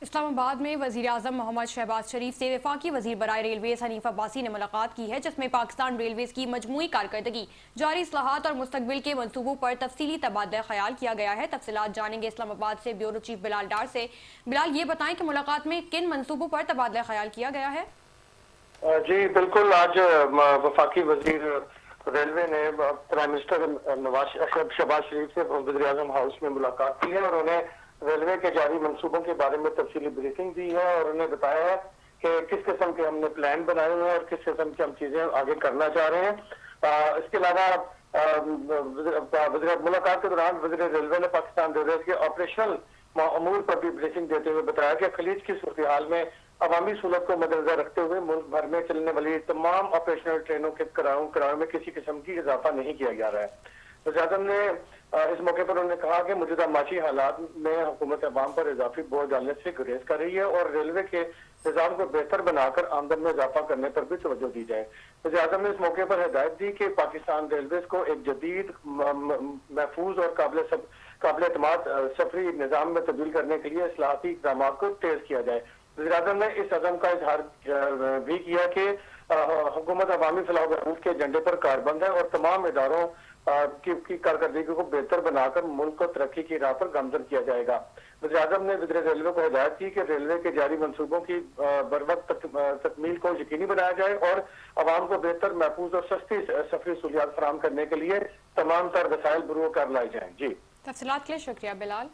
اسلام آباد میں وزیراعظم محمد شہباز شریف سے وفاقی وزیر برائے ریلویز حنیف عباسی نے ملاقات کی ہے، جس میں پاکستان ریلویز کی مجموعی کارکردگی، جاری اصلاحات اور مستقبل کے منصوبوں پر تفصیلی تبادلہ خیال کیا گیا ہے۔ تفصیلات جانیں گے اسلام آباد سے بیورو چیف بلال ڈار سے۔ بلال، یہ بتائیں کہ ملاقات میں کن منصوبوں پر تبادلہ خیال کیا گیا ہے؟ جی بالکل، آج وفاقی وزیر ریلوے نے پرائم منسٹر شہباز شریف سے وزیر اعظم ہاؤس میں ملاقات کی ہے اور انہیں ریلوے کے جاری منصوبوں کے بارے میں تفصیلی بریفنگ دی ہے اور انہیں بتایا ہے کہ کس قسم کے ہم نے پلان بنائے ہوئے ہیں اور کس قسم کی ہم چیزیں آگے کرنا چاہ رہے ہیں۔ اس کے علاوہ ملاقات کے دوران وزیر ریلوے نے پاکستان ریلویز کے آپریشنل امور پر بھی بریفنگ دیتے ہوئے بتایا کہ خلیج کی صورتحال میں عوامی سہولت کو مد نظر رکھتے ہوئے ملک بھر میں چلنے والی تمام آپریشنل ٹرینوں کے کرایوں میں کسی قسم کی اضافہ نہیں کیا جا رہا ہے۔ وزیر اعظم نے اس موقع پر انہوں نے کہا کہ موجودہ معاشی حالات میں حکومت عوام پر اضافی بوجھ ڈالنے سے گریز کر رہی ہے اور ریلوے کے نظام کو بہتر بنا کر آمدن میں اضافہ کرنے پر بھی توجہ دی جائے۔ وزیر اعظم نے اس موقع پر ہدایت دی کہ پاکستان ریلویز کو ایک جدید، محفوظ اور قابل اعتماد سفری نظام میں تبدیل کرنے کے لیے اصلاحاتی اقدامات کو تیز کیا جائے۔ وزیر اعظم نے اس عزم کا اظہار بھی کیا کہ حکومت عوامی فلاح و بہبود کے ایجنڈے پر کاربند ہے اور تمام اداروں کی کارکردگی کو بہتر بنا کر ملک کو ترقی کی راہ پر گامزن کیا جائے گا۔ وزیر اعظم نے وزیر ریلوے کو ہدایت کی کہ ریلوے کے جاری منصوبوں کی بروقت تکمیل کو یقینی بنایا جائے اور عوام کو بہتر، محفوظ اور سستی سفری سہولیات فراہم کرنے کے لیے تمام تر وسائل بروئے کار لائے جائیں۔ جی، تفصیلات کے لیے شکریہ بلال۔